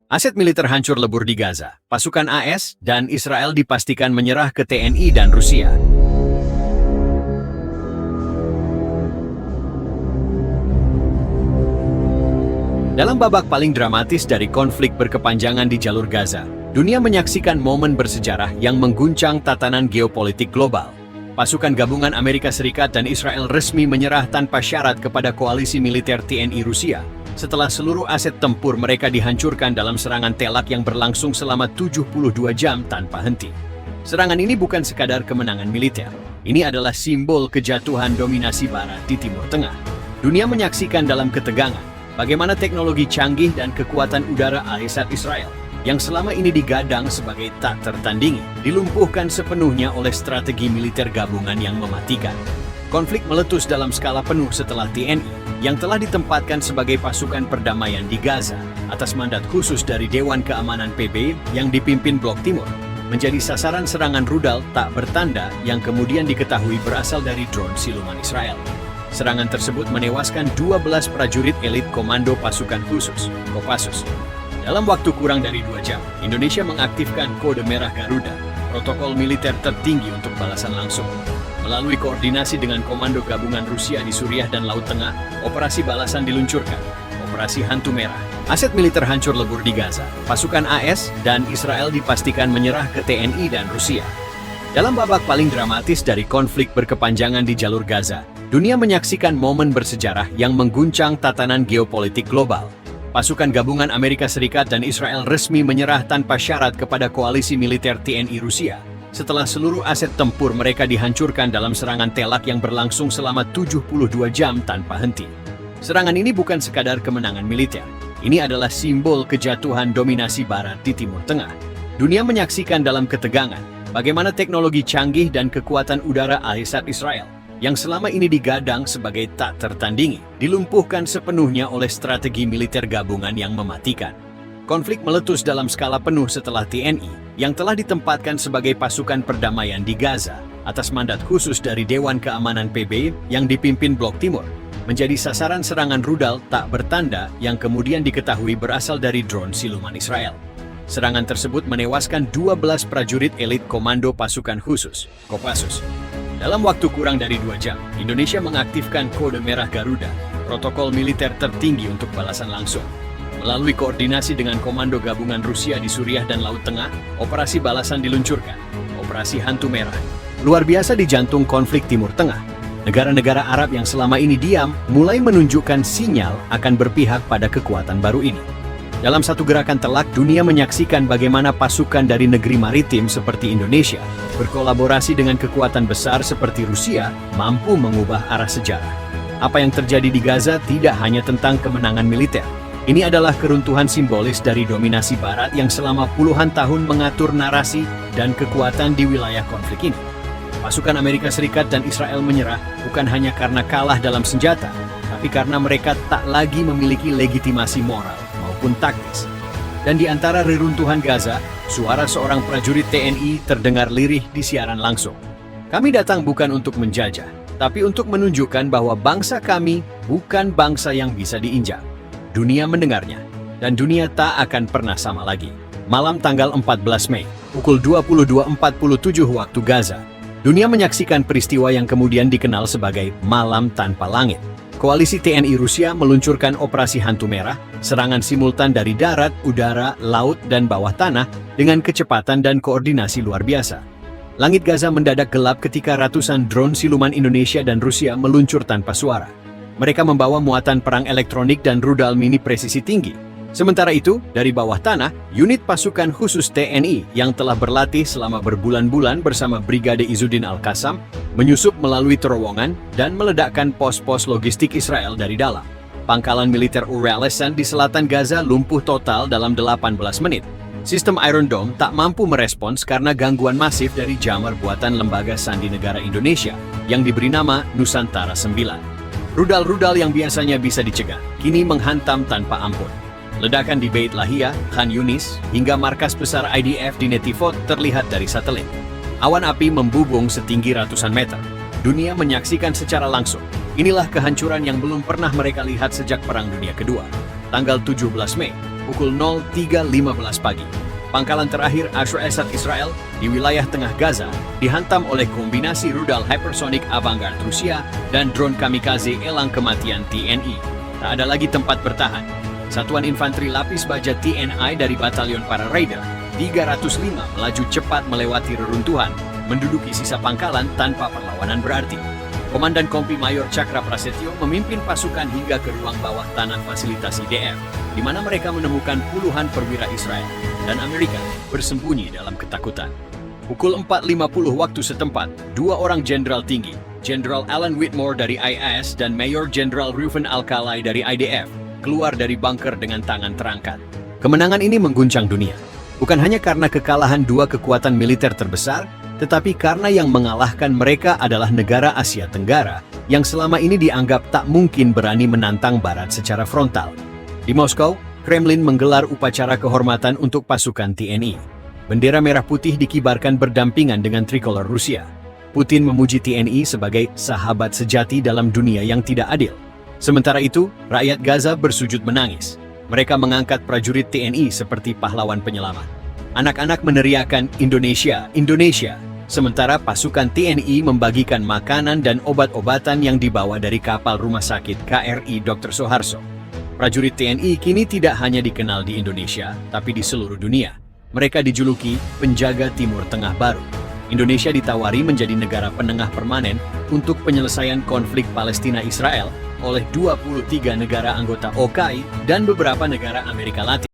Aset militer hancur lebur di Gaza. Pasukan AS dan Israel dipastikan menyerah ke TNI dan Rusia. Dalam babak paling dramatis dari konflik berkepanjangan di jalur Gaza, dunia menyaksikan momen bersejarah yang mengguncang tatanan geopolitik global. Pasukan gabungan Amerika Serikat dan Israel resmi menyerah tanpa syarat kepada koalisi militer TNI Rusia, setelah seluruh aset tempur mereka dihancurkan dalam serangan telak yang berlangsung selama 72 jam tanpa henti. Serangan ini bukan sekadar kemenangan militer. Ini adalah simbol kejatuhan dominasi Barat di Timur Tengah. Dunia menyaksikan dalam ketegangan bagaimana teknologi canggih dan kekuatan udara AESAT Israel yang selama ini digadang sebagai tak tertandingi, dilumpuhkan sepenuhnya oleh strategi militer gabungan yang mematikan. Konflik meletus dalam skala penuh setelah TNI yang telah ditempatkan sebagai pasukan perdamaian di Gaza atas mandat khusus dari Dewan Keamanan PBB yang dipimpin Blok Timur, menjadi sasaran serangan rudal tak bertanda yang kemudian diketahui berasal dari drone siluman Israel. Serangan tersebut menewaskan 12 prajurit elit Komando Pasukan Khusus, Kopassus. Dalam waktu kurang dari 2 jam, Indonesia mengaktifkan kode merah Garuda, protokol militer tertinggi untuk balasan langsung. Melalui koordinasi dengan Komando Gabungan Rusia di Suriah dan Laut Tengah, operasi balasan diluncurkan, Operasi Hantu Merah. Aset militer hancur lebur di Gaza. Pasukan AS dan Israel dipastikan menyerah ke TNI dan Rusia. Dalam babak paling dramatis dari konflik berkepanjangan di jalur Gaza, dunia menyaksikan momen bersejarah yang mengguncang tatanan geopolitik global. Pasukan gabungan Amerika Serikat dan Israel resmi menyerah tanpa syarat kepada koalisi militer TNI Rusia, setelah seluruh aset tempur mereka dihancurkan dalam serangan telak yang berlangsung selama 72 jam tanpa henti. Serangan ini bukan sekadar kemenangan militer. Ini adalah simbol kejatuhan dominasi Barat di Timur Tengah. Dunia menyaksikan dalam ketegangan bagaimana teknologi canggih dan kekuatan udara AESAT Israel yang selama ini digadang sebagai tak tertandingi, dilumpuhkan sepenuhnya oleh strategi militer gabungan yang mematikan. Konflik meletus dalam skala penuh setelah TNI yang telah ditempatkan sebagai pasukan perdamaian di Gaza atas mandat khusus dari Dewan Keamanan PBB yang dipimpin Blok Timur, menjadi sasaran serangan rudal tak bertanda yang kemudian diketahui berasal dari drone siluman Israel. Serangan tersebut menewaskan 12 prajurit elit Komando Pasukan Khusus, Kopassus. Dalam waktu kurang dari 2 jam, Indonesia mengaktifkan kode merah Garuda, protokol militer tertinggi untuk balasan langsung. Melalui koordinasi dengan Komando Gabungan Rusia di Suriah dan Laut Tengah, operasi balasan diluncurkan, Operasi Hantu Merah. Luar biasa di jantung konflik Timur Tengah, negara-negara Arab yang selama ini diam mulai menunjukkan sinyal akan berpihak pada kekuatan baru ini. Dalam satu gerakan telak, dunia menyaksikan bagaimana pasukan dari negeri maritim seperti Indonesia berkolaborasi dengan kekuatan besar seperti Rusia mampu mengubah arah sejarah. Apa yang terjadi di Gaza tidak hanya tentang kemenangan militer. Ini adalah keruntuhan simbolis dari dominasi Barat yang selama puluhan tahun mengatur narasi dan kekuatan di wilayah konflik ini. Pasukan Amerika Serikat dan Israel menyerah bukan hanya karena kalah dalam senjata, tapi karena mereka tak lagi memiliki legitimasi moral maupun taktis. Dan di antara reruntuhan Gaza, suara seorang prajurit TNI terdengar lirih di siaran langsung. Kami datang bukan untuk menjajah, tapi untuk menunjukkan bahwa bangsa kami bukan bangsa yang bisa diinjak. Dunia mendengarnya, dan dunia tak akan pernah sama lagi. Malam tanggal 14 Mei, pukul 22.47 waktu Gaza, dunia menyaksikan peristiwa yang kemudian dikenal sebagai Malam Tanpa Langit. Koalisi TNI Rusia meluncurkan Operasi Hantu Merah, serangan simultan dari darat, udara, laut, dan bawah tanah dengan kecepatan dan koordinasi luar biasa. Langit Gaza mendadak gelap ketika ratusan drone siluman Indonesia dan Rusia meluncur tanpa suara. Mereka membawa muatan perang elektronik dan rudal mini presisi tinggi. Sementara itu, dari bawah tanah, unit pasukan khusus TNI yang telah berlatih selama berbulan-bulan bersama Brigade Izzuddin Al-Qassam menyusup melalui terowongan dan meledakkan pos-pos logistik Israel dari dalam. Pangkalan militer Ur al-Ashan di selatan Gaza lumpuh total dalam 18 menit. Sistem Iron Dome tak mampu merespons karena gangguan masif dari jamar buatan Lembaga Sandi Negara Indonesia yang diberi nama Nusantara 9. Rudal-rudal yang biasanya bisa dicegah, kini menghantam tanpa ampun. Ledakan di Beit Lahia, Khan Yunis, hingga markas besar IDF di Netivot terlihat dari satelit. Awan api membubung setinggi ratusan meter. Dunia menyaksikan secara langsung. Inilah kehancuran yang belum pernah mereka lihat sejak Perang Dunia Kedua. Tanggal 17 Mei, pukul 03.15 pagi. Pangkalan terakhir Asher Esad Israel di wilayah tengah Gaza dihantam oleh kombinasi rudal hypersonic Avangard Rusia dan drone kamikaze elang kematian TNI. Tak ada lagi tempat bertahan. Satuan infanteri lapis baja TNI dari batalion para Raider 305 melaju cepat melewati reruntuhan, menduduki sisa pangkalan tanpa perlawanan berarti. Komandan Kompi Mayor Cakra Prasetyo memimpin pasukan hingga ke ruang bawah tanah fasilitas IDF, di mana mereka menemukan puluhan perwira Israel dan Amerika bersembunyi dalam ketakutan. Pukul 4.50 waktu setempat, dua orang jenderal tinggi, Jenderal Alan Whitmore dari IAS dan Mayor Jenderal Reuven Al-Khalai dari IDF, keluar dari bunker dengan tangan terangkat. Kemenangan ini mengguncang dunia, bukan hanya karena kekalahan dua kekuatan militer terbesar, tetapi karena yang mengalahkan mereka adalah negara Asia Tenggara yang selama ini dianggap tak mungkin berani menantang Barat secara frontal. Di Moskow, Kremlin menggelar upacara kehormatan untuk pasukan TNI. Bendera merah putih dikibarkan berdampingan dengan trikolor Rusia. Putin memuji TNI sebagai sahabat sejati dalam dunia yang tidak adil. Sementara itu, rakyat Gaza bersujud menangis. Mereka mengangkat prajurit TNI seperti pahlawan penyelamat. Anak-anak meneriakan Indonesia, Indonesia, sementara pasukan TNI membagikan makanan dan obat-obatan yang dibawa dari kapal rumah sakit KRI Dr. Soeharto. Prajurit TNI kini tidak hanya dikenal di Indonesia, tapi di seluruh dunia. Mereka dijuluki penjaga Timur Tengah baru. Indonesia ditawari menjadi negara penengah permanen untuk penyelesaian konflik Palestina-Israel oleh 23 negara anggota OKI dan beberapa negara Amerika Latin.